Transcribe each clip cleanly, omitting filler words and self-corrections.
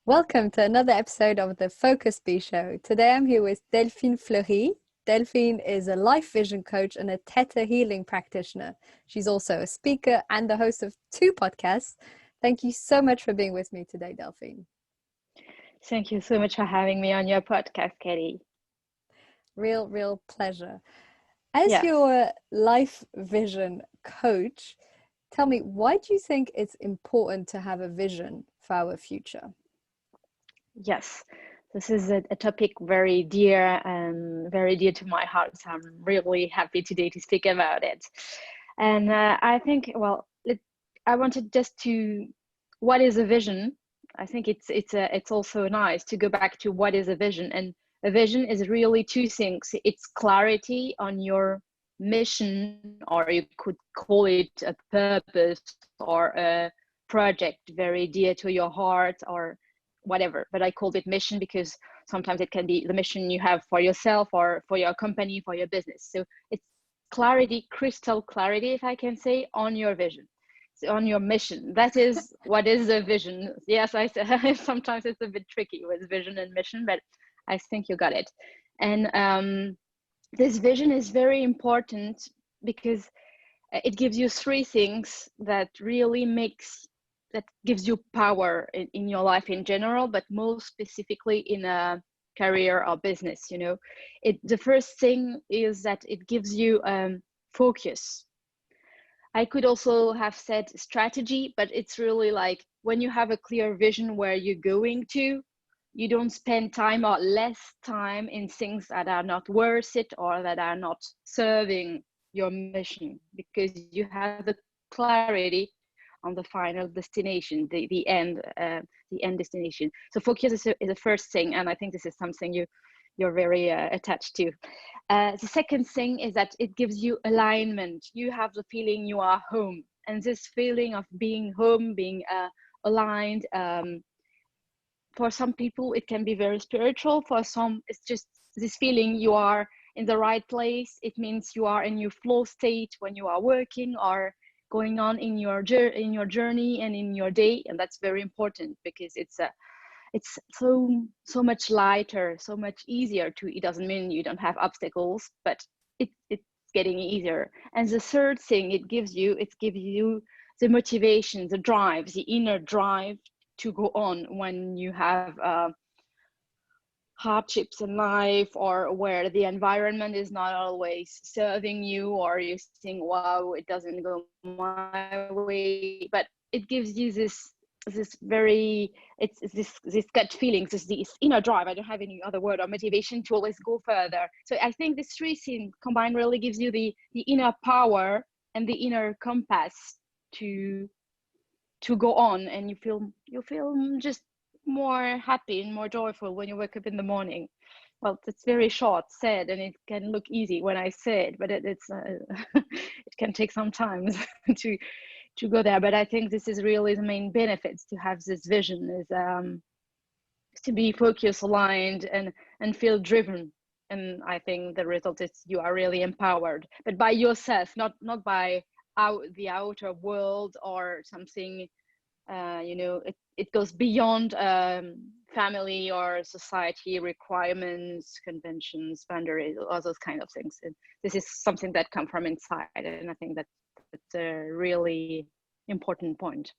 Welcome to another episode of the Focus Bee Show. Today I'm here with Delphine Fleury. Delphine is a life vision coach and a theta healing practitioner. She's also a speaker and the host of 2 podcasts. Thank you so much for being with me today, Delphine. Thank you so much for having me on your podcast, Katie. Real pleasure. As Yes. your life vision coach, tell me, why do you think it's important to have a vision for our future? Yes, this is a topic very dear to my heart. So I'm really happy today to speak about it. And I think, I wanted just to, what is a vision? I think it's also nice to go back to what is a vision. And a vision is really 2 things. It's clarity on your mission, or you could call it a purpose or a project very dear to your heart, or whatever, but I called it mission because sometimes it can be the mission you have for yourself or for your company, for your business. So it's clarity, crystal clarity, if I can say, on your vision, so on your mission. That is what is a vision. Yes, I sometimes it's a bit tricky with vision and mission, but I think you got it. And this vision is very important because it gives you 3 things that really that gives you power in your life in general, but most specifically in a career or business. The first thing is that it gives you focus. I could also have said strategy, but it's really like when you have a clear vision where you're going to, you don't spend time or less time in things that are not worth it or that are not serving your mission, because you have the clarity on the final destination, the end destination. So focus is the first thing, and I think this is something you're very attached to. The second thing is that it gives you alignment. You have the feeling you are home, and this feeling of being home, being aligned. For some people, it can be very spiritual. For some, it's just this feeling you are in the right place. It means you are in your flow state when you are working or going on in your journey and in your day, and that's very important because it's so much lighter, so much easier to. It doesn't mean you don't have obstacles, but it's getting easier. And the third thing it gives you the motivation, the drive, the inner drive to go on when you have hardships in life, or where the environment is not always serving you, or you think, wow, it doesn't go my way, but it gives you this very, it's this gut feelings, this inner drive. I don't have any other word, or motivation to always go further. So I think these 3 things combined really gives you the inner power and the inner compass to go on, and you feel just more happy and more joyful when you wake up in the morning. Well, it's very short said, and it can look easy when I say it, but it's it can take some time to go there. But I think this is really the main benefits to have this vision, is to be focused, aligned, and feel driven. And I think the result is you are really empowered, but by yourself, not by the outer world or something. It goes beyond family or society requirements, conventions, boundaries, all those kind of things. And this is something that comes from inside, and I think that's a really important point.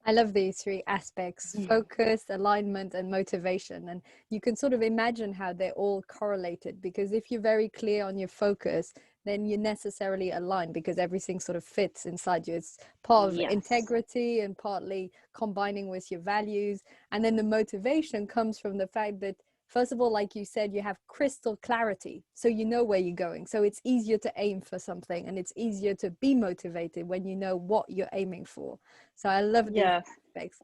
I love these 3 aspects: focus, alignment, and motivation. And you can sort of imagine how they're all correlated, because if you're very clear on your focus, then you're necessarily aligned, because everything sort of fits inside you. It's part of integrity and partly combining with your values. And then the motivation comes from the fact that, first of all, like you said, you have crystal clarity, so you know where you're going. So it's easier to aim for something, and it's easier to be motivated when you know what you're aiming for. So I love these aspects.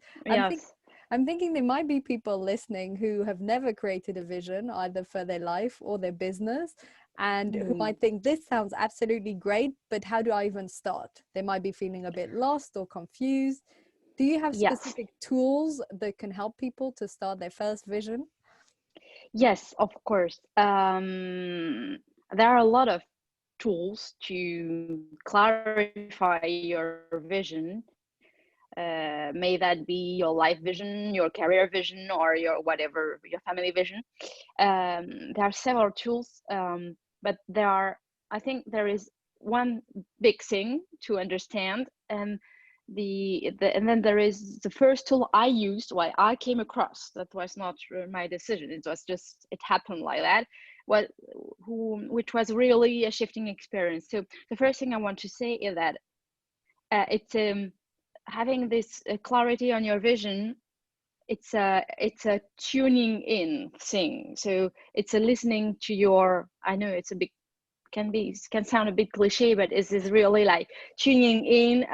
I'm thinking there might be people listening who have never created a vision, either for their life or their business, and who might think, this sounds absolutely great, but how do I even start? They might be feeling a bit lost or confused. Do you have specific tools that can help people to start their first vision? Yes, of course. There are a lot of tools to clarify your vision. May that be your life vision, your career vision, or your whatever, your family vision. There are several tools, but I think there is one big thing to understand, and and then there is the first tool I used, why I came across, that was not my decision, it was just, it happened like that, which was really a shifting experience. So the first thing I want to say is that it's having this clarity on your vision. It's a tuning in thing. So it's a listening to your, I know it's a big, can sound a bit cliche, but it's really like tuning in,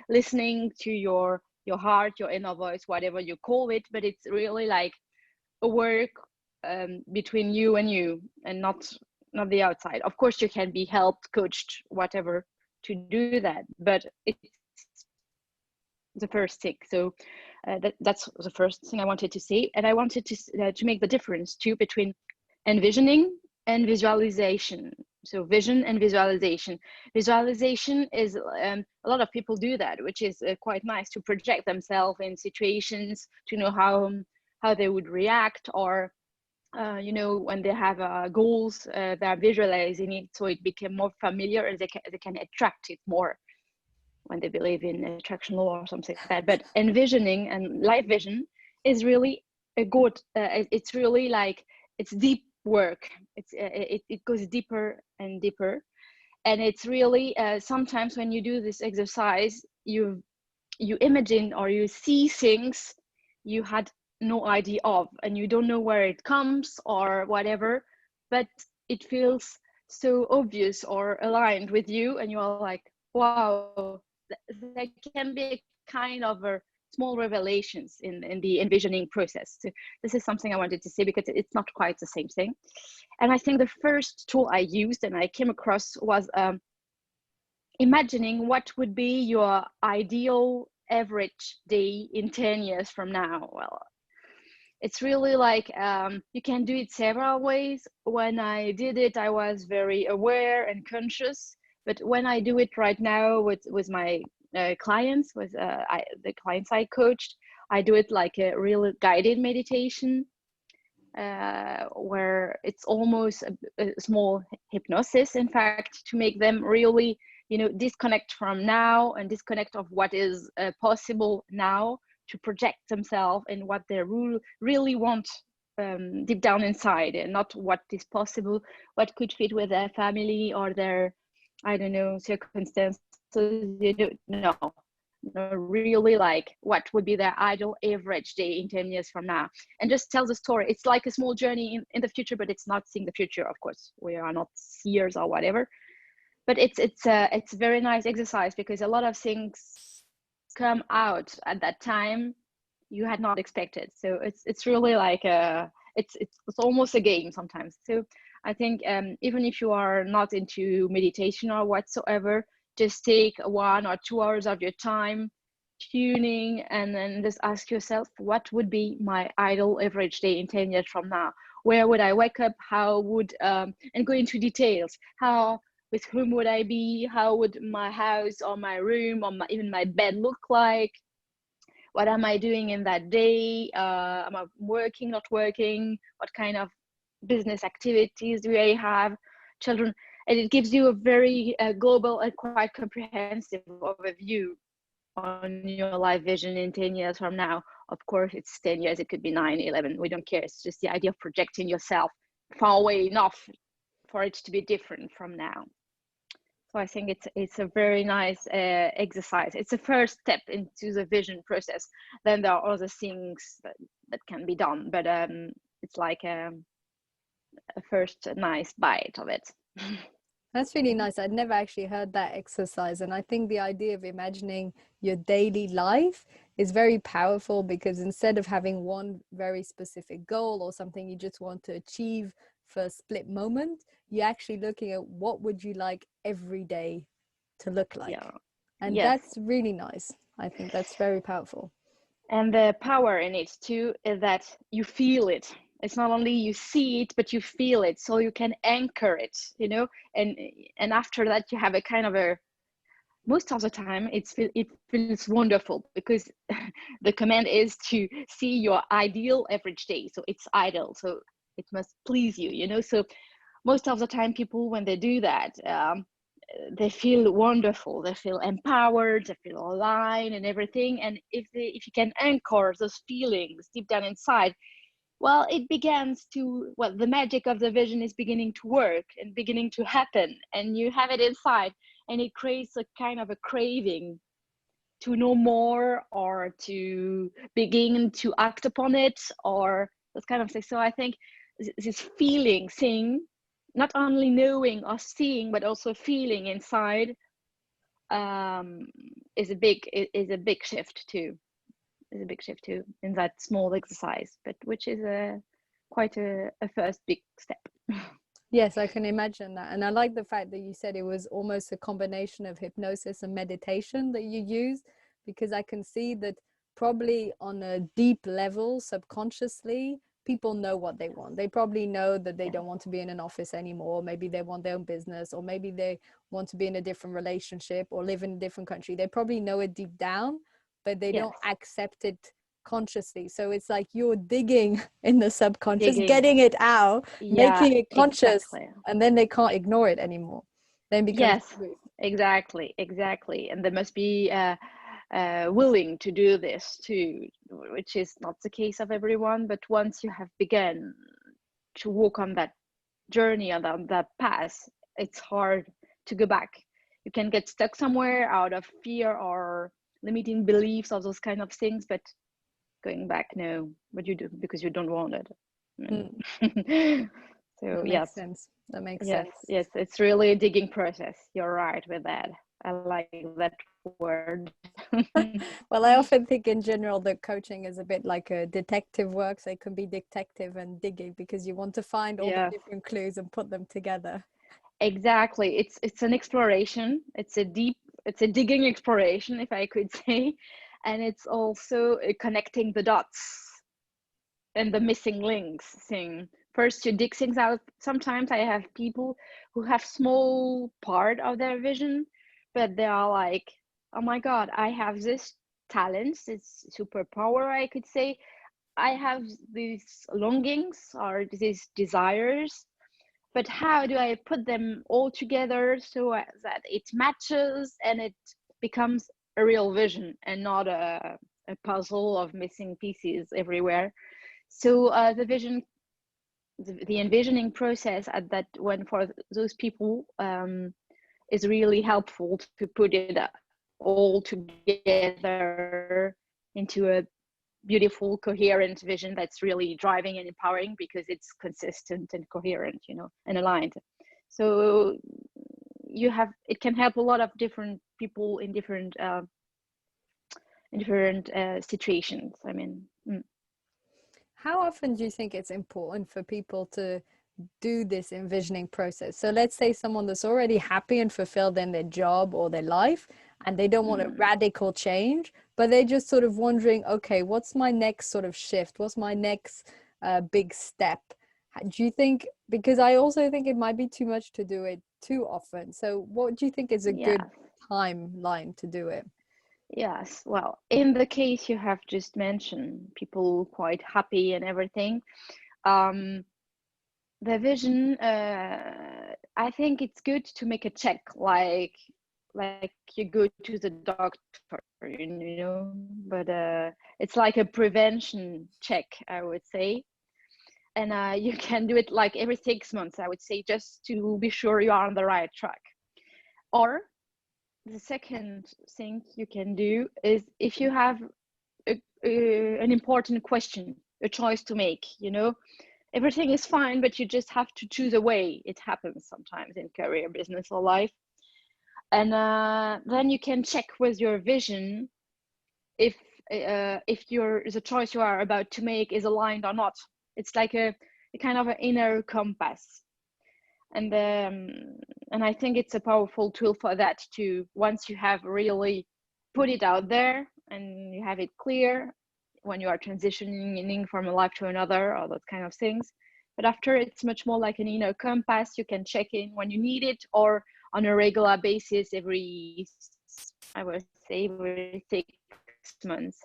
listening to your heart, your inner voice, whatever you call it. But it's really like a work between you, and not the outside. Of course, you can be helped, coached, whatever, to do that, but it's the first thing. So that's the first thing I wanted to say, and I wanted to make the difference too between envisioning and visualization. So vision and visualization. Visualization is a lot of people do that, which is quite nice, to project themselves in situations, to know how they would react, or you know, when they have goals, they're visualizing it, so it became more familiar, and they can attract it more when they believe in attraction law or something like that. But envisioning and life vision is really a good, it's really like, it's deep work. It goes deeper and deeper. And it's really, sometimes when you do this exercise, you imagine or you see things you had no idea of, and you don't know where it comes or whatever, but it feels so obvious or aligned with you, and you're like, wow, there can be a kind of a small revelations in the envisioning process. So this is something I wanted to say, because it's not quite the same thing. And I think the first tool I used and I came across was imagining what would be your ideal average day in 10 years from now. Well, it's really like, you can do it several ways. When I did it, I was very aware and conscious. But when I do it right now with my clients, with the clients I coached, I do it like a real guided meditation, where it's almost a small hypnosis, in fact, to make them really, you know, disconnect from now and disconnect of what is possible now, to project themselves in what they really want deep down inside, and not what is possible, what could fit with their family or their, I don't know, circumstances. You don't know. Really like what would be their ideal average day in 10 years from now, and just tell the story. It's like a small journey in the future, but it's not seeing the future, of course. We are not seers or whatever, but it's a very nice exercise, because a lot of things come out at that time you had not expected. So it's really like it's almost a game sometimes. So I think even if you are not into meditation or whatsoever, just take 1 or 2 hours of your time tuning, and then just ask yourself, what would be my ideal average day in 10 years from now? Where would I wake up? How would, and go into details. How, with whom would I be? How would my house or my room or even my bed look like? What am I doing in that day? Am I working, not working? What kind of business activities do I have? Children? And it gives you a very global and quite comprehensive overview on your life vision in 10 years from now. Of course, it's 10 years, it could be 9, 11, we don't care. It's just the idea of projecting yourself far away enough for it to be different from now. So I think it's a very nice exercise. It's a first step into the vision process. Then there are other things that can be done, but it's like a first nice bite of it. That's really nice. I'd never actually heard that exercise. And I think the idea of imagining your daily life is very powerful, because instead of having one very specific goal or something you just want to achieve for a split moment, you're actually looking at what would you like every day to look like. Yeah. And yes, that's really nice. I think that's very powerful. And the power in it too is that you feel it. It's not only you see it, but you feel it, so you can anchor it, you know, and after that you have a kind of a most of the time it feels wonderful, because the command is to see your ideal average day, so it's ideal, so it must please you, you know. So most of the time people, when they do that, they feel wonderful, they feel empowered, they feel aligned and everything. And if you can anchor those feelings deep down inside, well, it begins to, well, the magic of the vision is beginning to work and beginning to happen, and you have it inside, and it creates a kind of a craving to know more, or to begin to act upon it, or this kind of thing. So I think this feeling, seeing, not only knowing or seeing, but also feeling inside, is a big shift too. Is a big shift too in that small exercise, but which is quite a first big step. Yes, I can imagine that. And I like the fact that you said it was almost a combination of hypnosis and meditation that you used, because I can see that probably on a deep level, subconsciously, people know what they want. They probably know that they don't want to be in an office anymore. Maybe they want their own business, or maybe they want to be in a different relationship or live in a different country. They probably know it deep down, but they don't accept it consciously. So it's like you're digging in the subconscious, getting it out, making it conscious, exactly. and then they can't ignore it anymore. Then becomes truth. Exactly. And they must be willing to do this too, which is not the case of everyone. But once you have begun to walk on that journey, on that path, it's hard to go back. You can get stuck somewhere out of fear or limiting beliefs or those kind of things, but going back, no. But you do, because you don't want it. So that makes sense. That makes sense. Yes, it's really a digging process. You're right with that. I like that word. Well, I often think in general that coaching is a bit like a detective work. So it can be detective and digging, because you want to find all the different clues and put them together. Exactly. It's an exploration. It's a digging exploration, if I could say. And it's also connecting the dots and the missing links thing. First, you dig things out. Sometimes I have people who have small part of their vision, but they are like, oh my God, I have this talent, this superpower, I could say. I have these longings or these desires, but how do I put them all together so that it matches and it becomes a real vision and not a puzzle of missing pieces everywhere? So the envisioning process at that one for those people is really helpful to put it all together into a beautiful, coherent vision that's really driving and empowering, because it's consistent and coherent, you know, and aligned. So it can help a lot of different people in different situations. I mean. How often do you think it's important for people to do this envisioning process? So let's say someone that's already happy and fulfilled in their job or their life, and they don't want a radical change, but they're just sort of wondering, okay, what's my next sort of shift? What's my next big step? Do you think, because I also think it might be too much to do it too often. So what do you think is a good timeline to do it? Yes, well, in the case you have just mentioned, people quite happy and everything, the vision, I think it's good to make a check, like you go to the doctor, you know, but it's like a prevention check, I would say. And you can do it like every 6 months, I would say, just to be sure you are on the right track. Or the second thing you can do is, if you have an important question, a choice to make, you know, everything is fine, but you just have to choose a way. It happens sometimes in career, business, or life. And then you can check with your vision if the choice you are about to make is aligned or not. It's like a kind of an inner compass. And I think it's a powerful tool for that too. Once you have really put it out there and you have it clear, when you are transitioning from a life to another, or those kind of things. But after, it's much more like an inner compass. You can check in when you need it, or on a regular basis, every I would say every 6 months,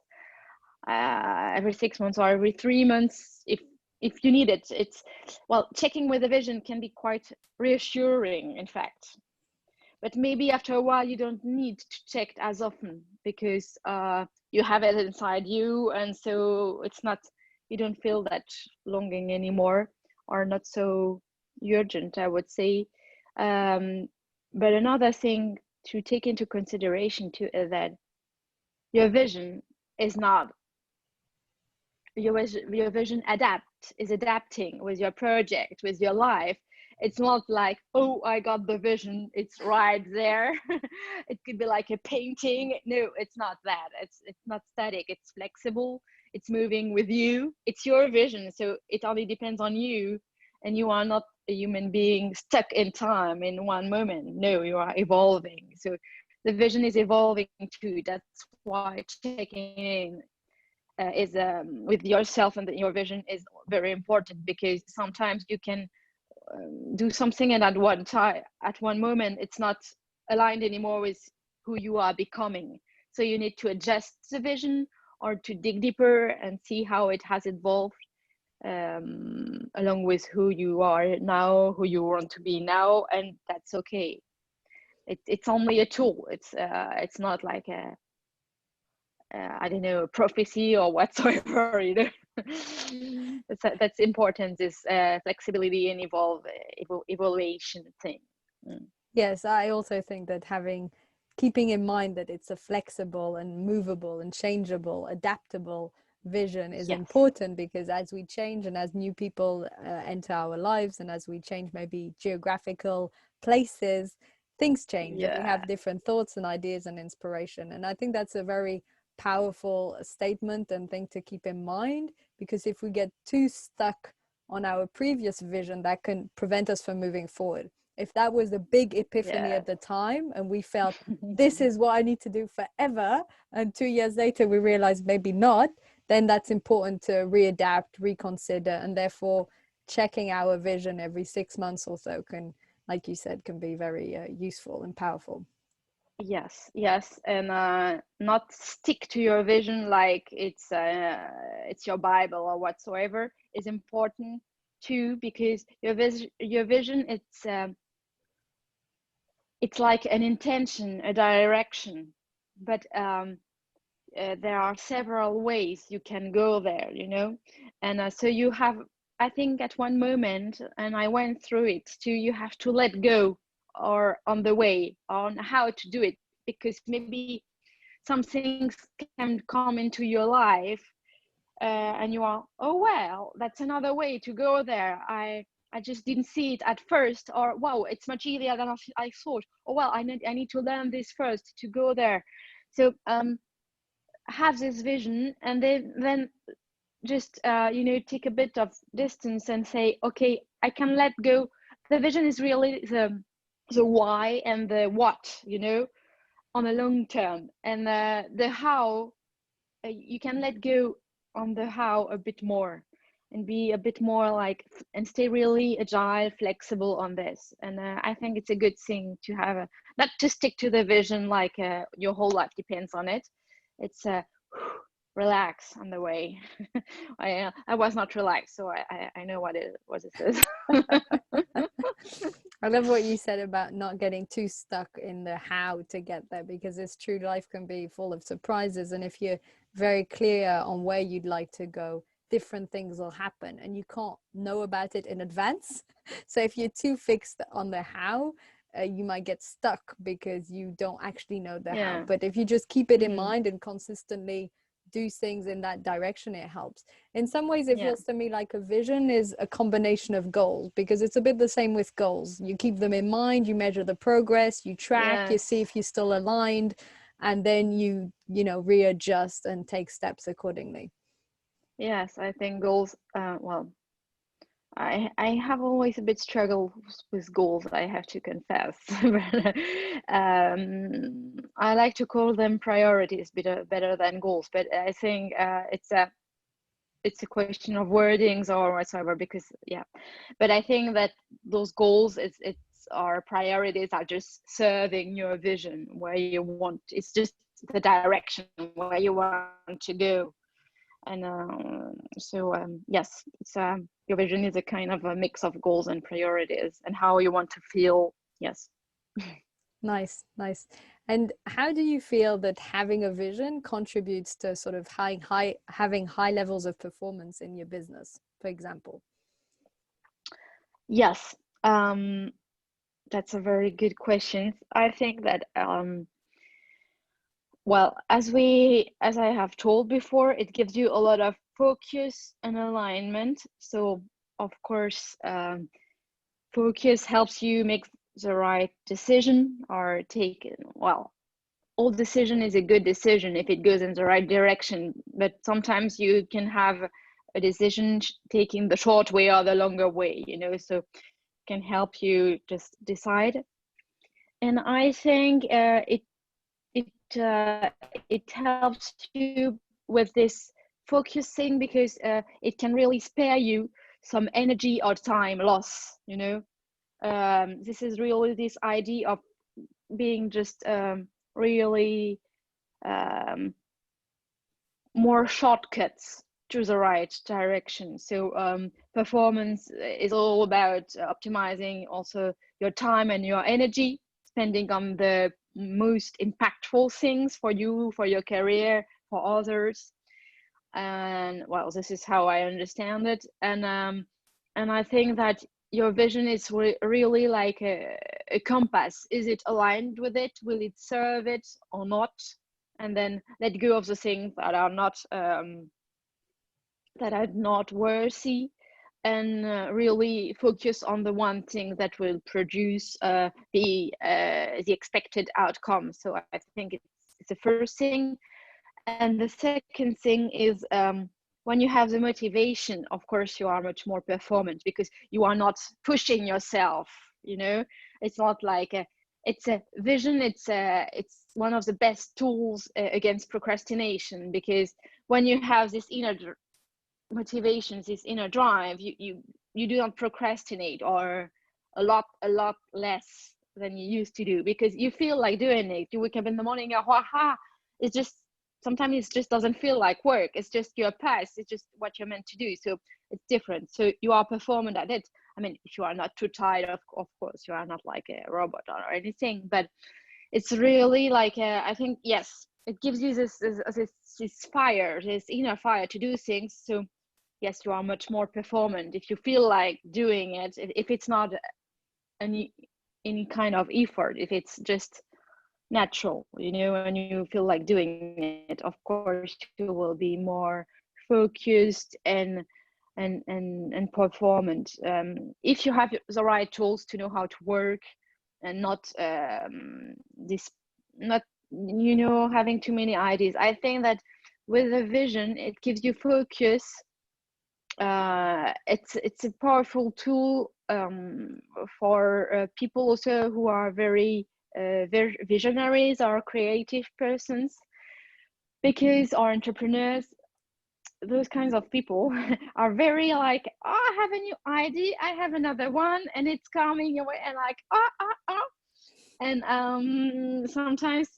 every 6 months or every 3 months, if you need it. It's, well, checking with the vision can be quite reassuring, in fact. But maybe after a while you don't need to check as often, because you have it inside you, and so it's not, you don't feel that longing anymore, or not so urgent, I would say. But another thing to take into consideration too is that your vision is not, your vision is adapting with your project, with your life. It's not like, oh, I got the vision, it's right there. It could be like a painting. No, it's not that. It's not static, it's flexible, it's moving with you. It's your vision, so it only depends on you, and you are not a human being stuck in time in one moment. No, you are evolving. So the vision is evolving too. That's why checking in is with yourself and your vision is very important, because sometimes you can do something, and at one moment it's not aligned anymore with who you are becoming. So you need to adjust the vision, or to dig deeper and see how it has evolved along with who you are now, who you want to be now, and that's okay. It's only a tool. It's not like a I don't know, prophecy or whatsoever, you know. That's important, this flexibility and evaluation thing. Yes, I also think that keeping in mind that it's a flexible and movable and changeable, adaptable vision is Yes. important, because as we change and as new people enter our lives, and as we change maybe geographical places, things change, and we have different thoughts and ideas and inspiration. And I think that's a very powerful statement and thing to keep in mind, because if we get too stuck on our previous vision, that can prevent us from moving forward. If that was the big epiphany at the time, and we felt this is what I need to do forever, and 2 years later we realized maybe not, then that's important to readapt, reconsider, and therefore checking our vision every 6 months or so can, like you said, can be very useful and powerful. Yes, and not stick to your vision like it's your Bible or whatsoever is important too, because your vision, it's like an intention, a direction, but there are several ways you can go there, you know. And so you have, I think at one moment, and I went through it too, you have to let go, or on the way, on how to do it, because maybe some things can come into your life and you are, oh well, that's another way to go there. I just didn't see it at first, or wow, it's much easier than I thought. Oh well, I need to learn this first to go there. So have this vision, and then just you know, take a bit of distance and say, okay, I can let go. The vision is really the why and the what, you know, on a long term, and the how, you can let go on the how a bit more, and be a bit more like, and stay really agile, flexible on this. And I think it's a good thing to have not to stick to the vision like your whole life depends on it. It's relax on the way. I was not relaxed, so I know what it is. I love what you said about not getting too stuck in the how to get there, because it's true, life can be full of surprises, and if you're very clear on where you'd like to go, different things will happen, and you can't know about it in advance. So if you're too fixed on the how, you might get stuck because you don't actually know the how. But if you just keep it in mind and consistently do things in that direction, it helps. In some ways it feels to me like a vision is a combination of goals, because it's a bit the same with goals. You keep them in mind, you measure the progress, you track, you see if you're still aligned, and then you know, readjust and take steps accordingly. Yes, I think goals, well, I have always a bit struggled with goals, I have to confess. But, I like to call them priorities better than goals, but I think it's a question of wordings or whatsoever, because but I think that those goals, correlates or priorities are just serving your vision where you want. It's just the direction where you want to go. And yes, it's your vision is a kind of a mix of goals and priorities and how you want to feel. Yes. Nice, nice. And how do you feel that having a vision contributes to sort of having high levels of performance in your business, for example? Yes, that's a very good question. I think that well, as I have told before, it gives you a lot of focus and alignment. So of course, focus helps you make the right decision or take, well, all decision is a good decision if it goes in the right direction, but sometimes you can have a decision taking the short way or the longer way, you know, so it can help you just decide. And I think it helps you with this focusing because it can really spare you some energy or time loss, you know. This is really this idea of being just really more shortcuts to the right direction. So performance is all about optimizing also your time and your energy, spending on the most impactful things for you, for your career, for others. And well, this is how I understand it. And I think that your vision is really like a compass. Is it aligned with it? Will it serve it or not? And then let go of the things that are not worthy, and really focus on the one thing that will produce the expected outcome. So I think it's the first thing. And the second thing is when you have the motivation, of course, you are much more performant because you are not pushing yourself, you know. It's not like it's a vision. It's one of the best tools against procrastination, because when you have this inner motivation, this inner drive, you do not procrastinate, or a lot less than you used to do, because you feel like doing it. You wake up in the morning, it's just, sometimes it just doesn't feel like work. It's just your past. It's just what you're meant to do. So it's different. So you are performant at it. I mean, if you are not too tired, of course, you are not like a robot or anything, but it's really like, I think, yes, it gives you this fire, this inner fire to do things. So yes, you are much more performant if you feel like doing it, if it's not any kind of effort, if it's just natural, you know, when you feel like doing it, of course you will be more focused and performant. If you have the right tools to know how to work, and not not, you know, having too many ideas. I think that with a vision, it gives you focus. It's a powerful tool for people also who are very visionaries or creative persons, because our entrepreneurs, those kinds of people are very like, oh, I have a new idea, I have another one, and it's coming away, and like, and sometimes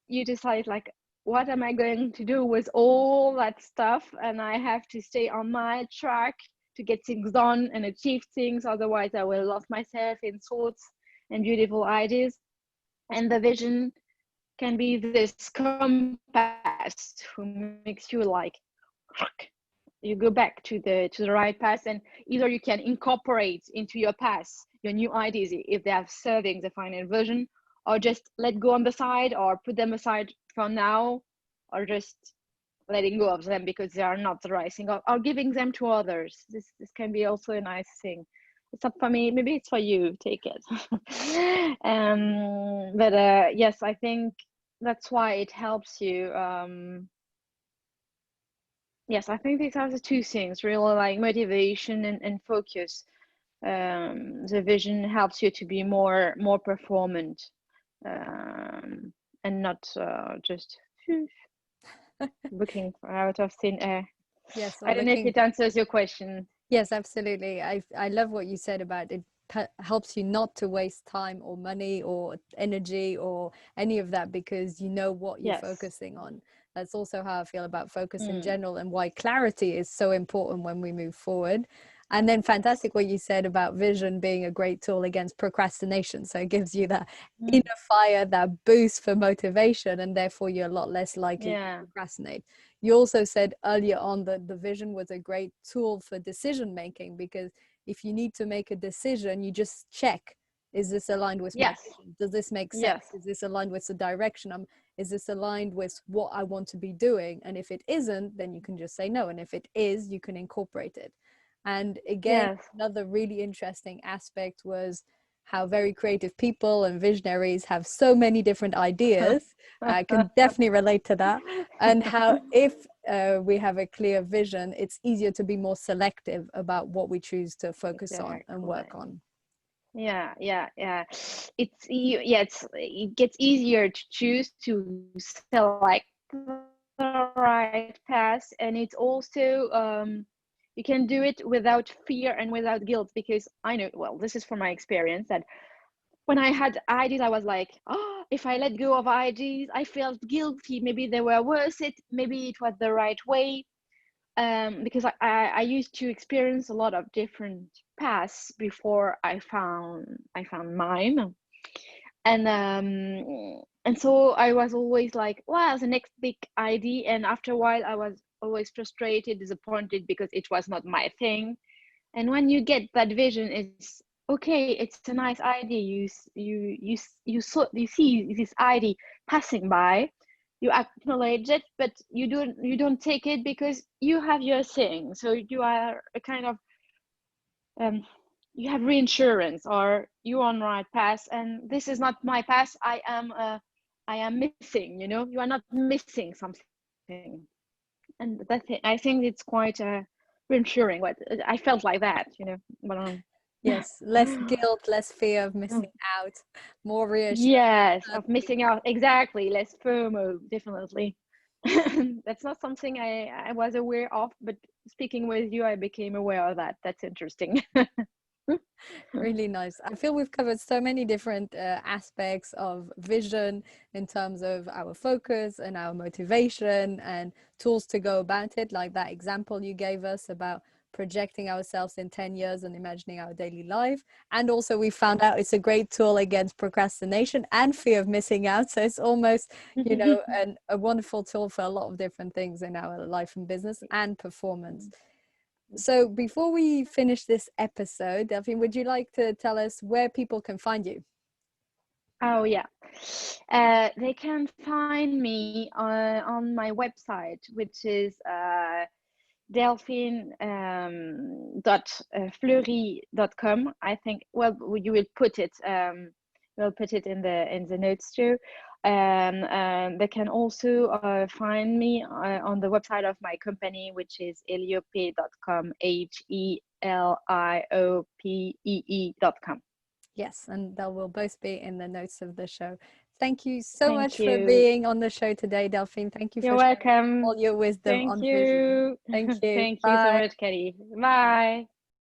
you decide like, what am I going to do with all that stuff? And I have to stay on my track to get things done and achieve things, otherwise I will lose myself in thoughts and beautiful ideas. And the vision can be this compass who makes you like, you go back to the right path, and either you can incorporate into your path your new ideas if they are serving the final version, or just let go on the side or put them aside for now, or just letting go of them because they are not the right thing, or giving them to others. This can be also a nice thing. It's not for me, maybe it's for you, take it. But yes, I think that's why it helps you. Yes, I think these are the two things, really, like motivation and focus. The vision helps you to be more performant, and not just looking out of thin air. Yes, I don't know if it answers your question. Yes, absolutely. I love what you said about it helps you not to waste time or money or energy or any of that, because you know what you're Yes. focusing on. That's also how I feel about focus in Mm. general, and why clarity is so important when we move forward. And then fantastic what you said about vision being a great tool against procrastination. So it gives you that inner fire, that boost for motivation, and therefore you're a lot less likely to procrastinate. You also said earlier on that the vision was a great tool for decision making, because if you need to make a decision, you just check, is this aligned with my vision? Does this make sense? Is this aligned with the direction is this aligned with what I want to be doing? And if it isn't, then you can just say no, and if it is, you can incorporate it. And again, another really interesting aspect was how very creative people and visionaries have so many different ideas. I can definitely relate to that. And how if we have a clear vision, it's easier to be more selective about what we choose to focus on and work on. It gets easier to choose to select the right path, and it's also you can do it without fear and without guilt, because I know, well, this is from my experience, that when I had ideas, I was like, oh, if I let go of ideas, I felt guilty. Maybe they were worth it. Maybe it was the right way. Because I used to experience a lot of different paths before I found mine. And so I was always like, wow, the next big idea. And after a while, I was always frustrated, disappointed, because it was not my thing. And when you get that vision, it's okay, it's a nice idea. You see this idea passing by, you acknowledge it, but you don't take it, because you have your thing. So you are a kind of you have reinsurance, or you're on the right path, and this is not my path. I am missing. You are not missing something, and that's it. I think it's quite reassuring. What I felt like that. Yes, less guilt, less fear of missing out, more reassurance. Yes, of missing out. Exactly, less FOMO, definitely. That's not something I was aware of, but speaking with you, I became aware of that. That's interesting. Really nice. I feel we've covered so many different aspects of vision in terms of our focus and our motivation and tools to go about it, like that example you gave us about projecting ourselves in 10 years and imagining our daily life. And also we found out it's a great tool against procrastination and fear of missing out. So it's almost, a wonderful tool for a lot of different things in our life and business and performance. So before we finish this episode, Delphine, would you like to tell us where people can find you? Oh, yeah. They can find me on my website, which is delphine.fleury.com. I think, well, you will put it we'll put it in the notes too. They can also find me on the website of my company, which is heliope.com, HELIOPEE.com. Yes, and they will both be in the notes of the show. Thank you so much for being on the show today, Delphine. Thank you for sharing all your wisdom on vision. Thank you. Thank you so much, Kelly. Bye.